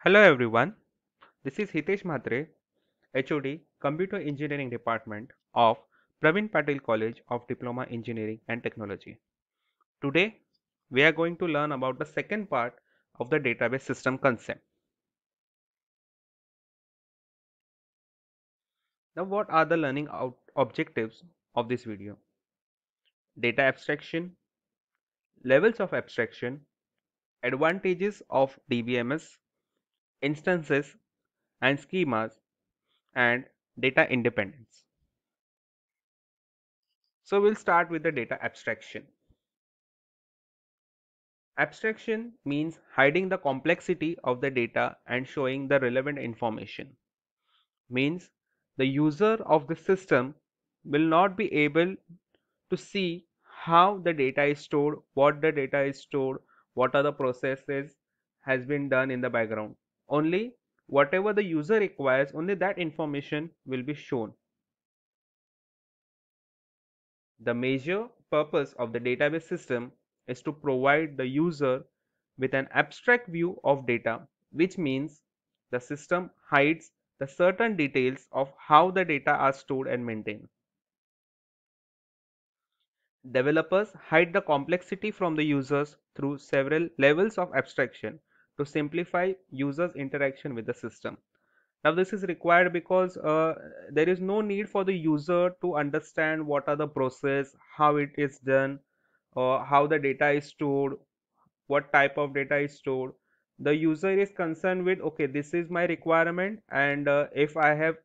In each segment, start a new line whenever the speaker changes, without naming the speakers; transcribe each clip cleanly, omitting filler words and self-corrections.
Hello everyone, this is Hitesh Mhatre, HOD, Computer Engineering Department of Pravin Patil College of Diploma Engineering and Technology. Today, we are going to learn about the second part of the database system concept. Now, what are the learning objectives of this video? Data abstraction, levels of abstraction, advantages of DBMS, instances and schemas, and data independence. So, we'll start with the data abstraction. Abstraction means hiding the complexity of the data and showing the relevant information. Means the user of the system will not be able to see how the data is stored, what the data is stored, what are the processes has been done in the background. Only whatever the user requires, only that information will be shown. The major purpose of the database system is to provide the user with an abstract view of data, which means the system hides the certain details of how the data are stored and maintained. Developers hide the complexity from the users through several levels of abstraction to simplify users' interaction with the system. Now, this is required because there is no need for the user to understand what are the process, how it is done, or how the data is stored, what type of data is stored. The user is concerned with, okay, this is my requirement, and if I have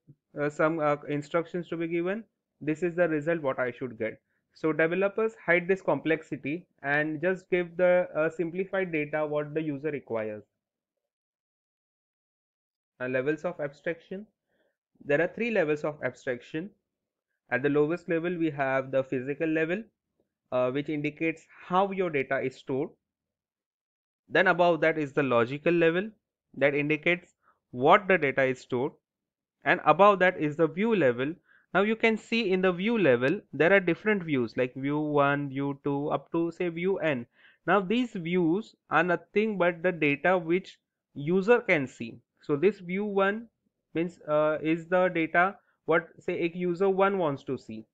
some instructions to be given, this is the result what I should get. So developers hide this complexity and just give the simplified data what the user requires. Levels of abstraction. There are three levels of abstraction. At the lowest level, we have the physical level, which indicates how your data is stored. Then above that is the logical level that indicates what the data is stored. And above that is the view level. Now you can see in the view level, there are different views like view 1, view 2, up to say view n. Now these views are nothing but the data which user can see. So this view 1 means is the data what say a user 1 wants to see.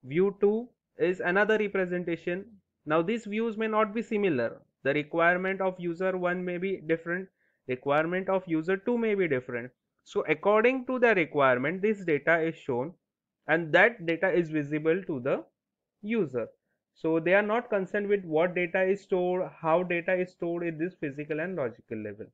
View 2 is another representation. Now these views may not be similar. The requirement of user 1 may be different, requirement of user 2 may be different. So according to the requirement, this data is shown and that data is visible to the user. So they are not concerned with what data is stored, how data is stored in this physical and logical level.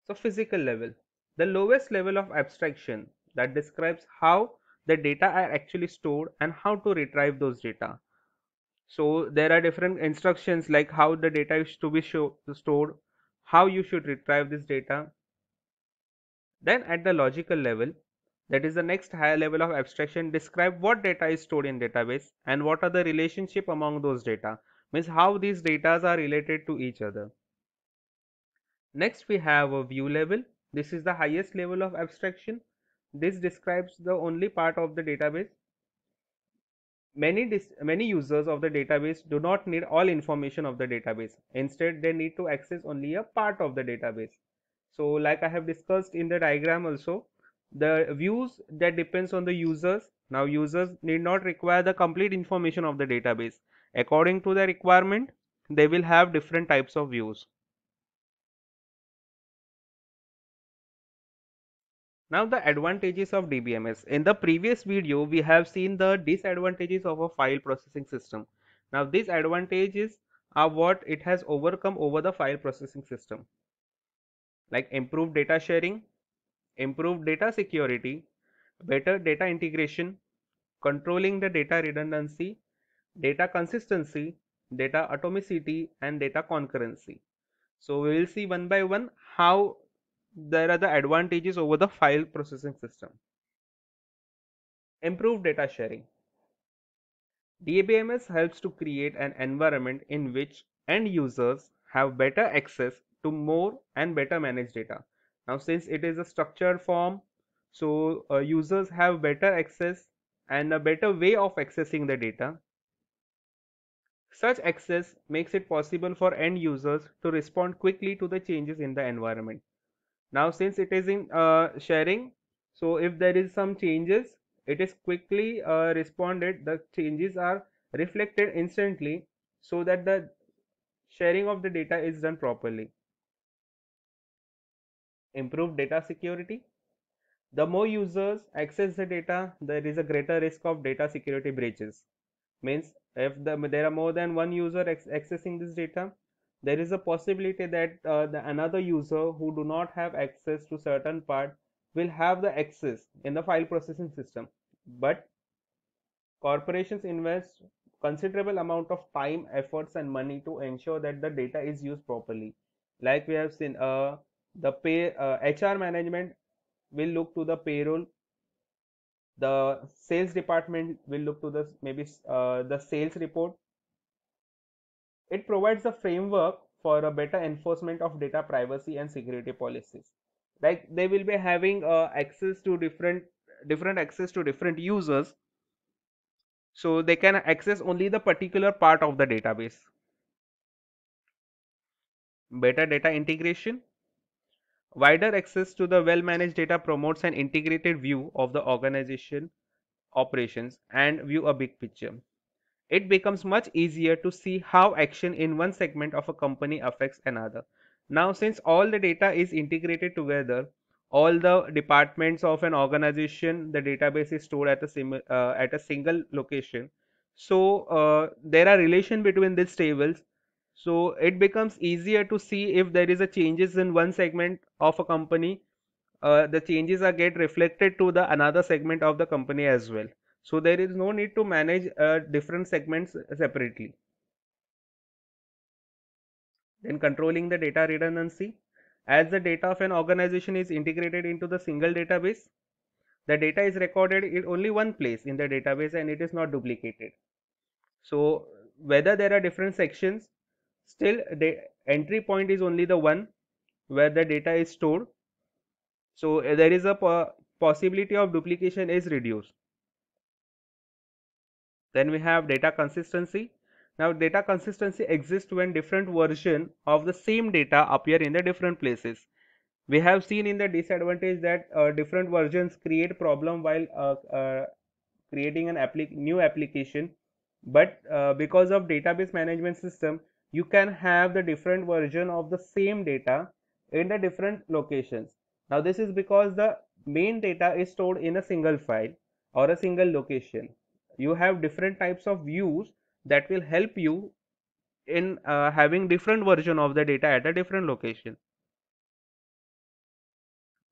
So physical level, the lowest level of abstraction that describes how the data are actually stored and how to retrieve those data. So there are different instructions like how the data is to be stored, how you should retrieve this data. Then at the logical level, that is the next higher level of abstraction, describe what data is stored in database and what are the relationship among those data, means how these data are related to each other. Next we have a view level. This is the highest level of abstraction. This describes the only part of the database. Many users of the database do not need all information of the database. Instead, they need to access only a part of the database. So like I have discussed in the diagram also, the views that depends on the users. Now users need not require the complete information of the database. According to the requirement, they will have different types of views. Now the advantages of DBMS. In the previous video, we have seen the disadvantages of a file processing system. Now these advantages are what it has overcome over the file processing system, like improved data sharing, improved data security, better data integration, controlling the data redundancy, data consistency, data atomicity, and data concurrency. So we will see one by one how there are the advantages over the file processing system. Improved data sharing. DBMS helps to create an environment in which end users have better access to more and better managed data. Now, since it is a structured form, so users have better access and a better way of accessing the data. Such access makes it possible for end users to respond quickly to the changes in the environment. Now, since it is in sharing, so if there is some changes, it is quickly responded. The changes are reflected instantly so that the sharing of the data is done properly. Improved data security. The more users access the data, there is a greater risk of data security breaches. Means if there are more than one user accessing this data, there is a possibility that another user who do not have access to certain part will have the access in the file processing system. But corporations invest considerable amount of time, efforts and money to ensure that the data is used properly. Like we have seen, the HR management will look to the payroll, the sales department will look to the maybe the sales report. It provides a framework for a better enforcement of data privacy and security policies. Like they will be having access to different access to different users, so they can access only the particular part of the database. Better data integration. Wider access to the well-managed data promotes an integrated view of the organization operations and view a big picture. It becomes much easier to see how action in one segment of a company affects another. Now, since all the data is integrated together, all the departments of an organization, the database is stored at a single location. So there are relation between these tables. So it becomes easier to see if there is a changes in one segment of a company, the changes are get reflected to the another segment of the company as well. So there is no need to manage different segments separately. Then controlling the data redundancy. As the data of an organization is integrated into the single database, the data is recorded in only one place in the database and it is not duplicated. So whether there are different sections, still the entry point is only the one where the data is stored. So there is a possibility of duplication is reduced. Then we have data consistency. Now data consistency exists when different versions of the same data appear in the different places. We have seen in the disadvantage that different versions create problem while creating an new application. But because of database management system, you can have the different version of the same data in the different locations. Now this is because the main data is stored in a single file or a single location. You have different types of views that will help you in having different version of the data at a different location.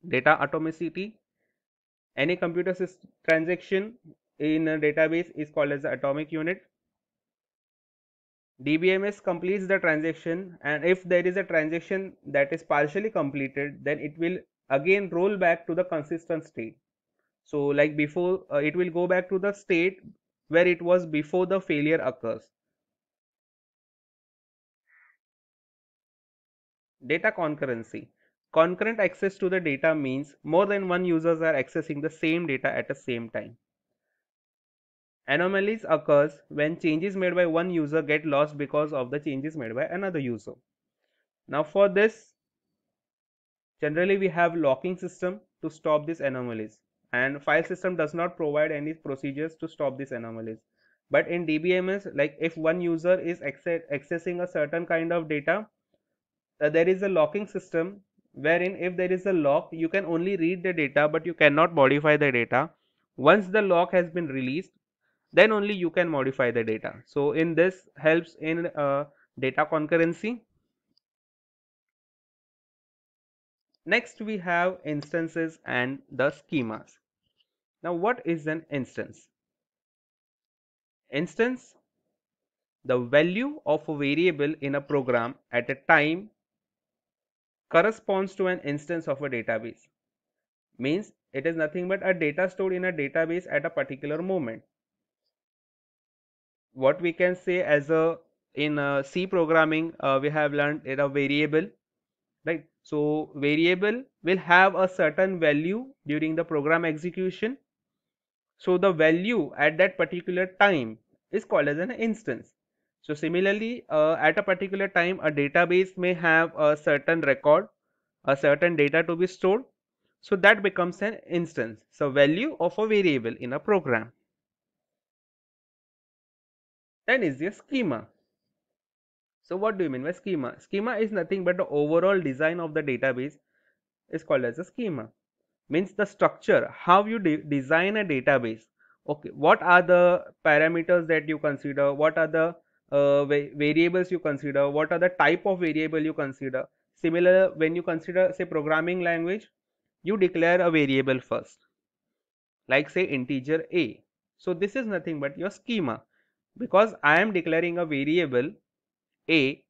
Data atomicity. Any computer system transaction in a database is called as the atomic unit. DBMS completes the transaction, and if there is a transaction that is partially completed, then it will again roll back to the consistent state. So like before, it will go back to the state where it was before the failure occurs. Data concurrency. Concurrent access to the data means more than one users are accessing the same data at the same time. Anomalies occurs when changes made by one user get lost because of the changes made by another user. Now for this, generally we have locking system to stop these anomalies, and file system does not provide any procedures to stop these anomalies. But in DBMS, like if one user is accessing a certain kind of data, there is a locking system wherein if there is a lock, you can only read the data but you cannot modify the data. Once the lock has been released, then only you can modify the data. So in this helps in data concurrency. Next we have instances and the schemas. Now what is an instance? Instance, the value of a variable in a program at a time, corresponds to an instance of a database. Means it is nothing but a data stored in a database at a particular moment. What we can say as a in C programming, we have learned it a variable, right? So variable will have a certain value during the program execution. So the value at that particular time is called as an instance. So similarly, at a particular time, a database may have a certain record, a certain data to be stored. So that becomes an instance, so value of a variable in a program. Then is your schema. So what do you mean by schema? Schema is nothing but the overall design of the database is called as a schema. Means the structure, how you design a database. Okay, what are the parameters that you consider? What are the variables you consider? What are the type of variable you consider? Similar, when you consider say programming language, you declare a variable first, like say integer a. So this is nothing but your schema, because I am declaring a variable a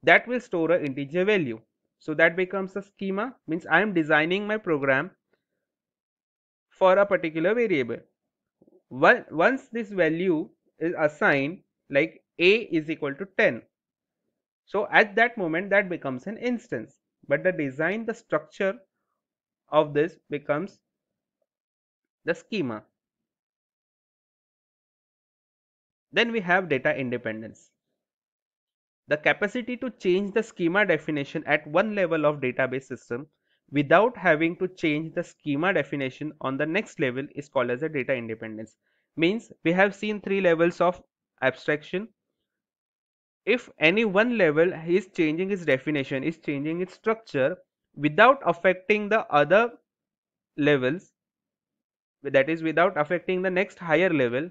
that will store an integer value. So that becomes a schema, means I am designing my program for a particular variable. Once this value is assigned, like a is equal to 10, so at that moment that becomes an instance, but the design, the structure of this becomes the schema. Then we have data independence, the capacity to change the schema definition at one level of database system without having to change the schema definition on the next level is called as a data independence. Means we have seen three levels of abstraction. If any one level is changing its definition, is changing its structure without affecting the other levels, that is without affecting the next higher level,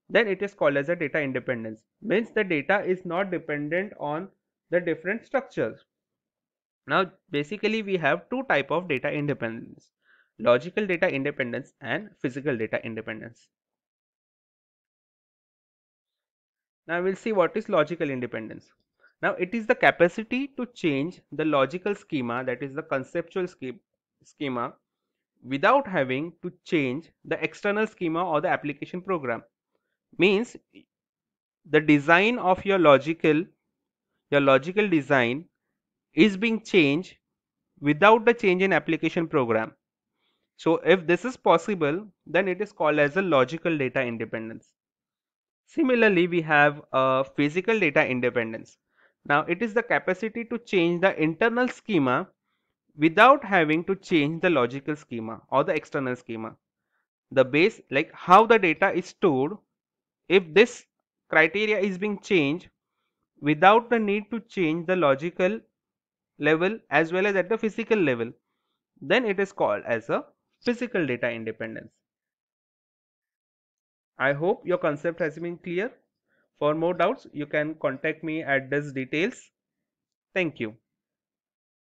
then it is called as a data independence. Means the data is not dependent on the different structures. Now basically we have two type of data independence: logical data independence and physical data independence. Now we'll see what is logical independence. Now it is the capacity to change the logical schema, that is the conceptual schema, without having to change the external schema or the application program. Means the design of your logical design is being changed without the change in application program. So if this is possible, then it is called as a logical data independence. Similarly, we have physical data independence. Now it is the capacity to change the internal schema without having to change the logical schema or the external schema. The base, like how the data is stored, if this criteria is being changed without the need to change the logical level as well as at the physical level, then it is called as a physical data independence. I hope your concept has been clear. For more doubts, you can contact me at this details. Thank you.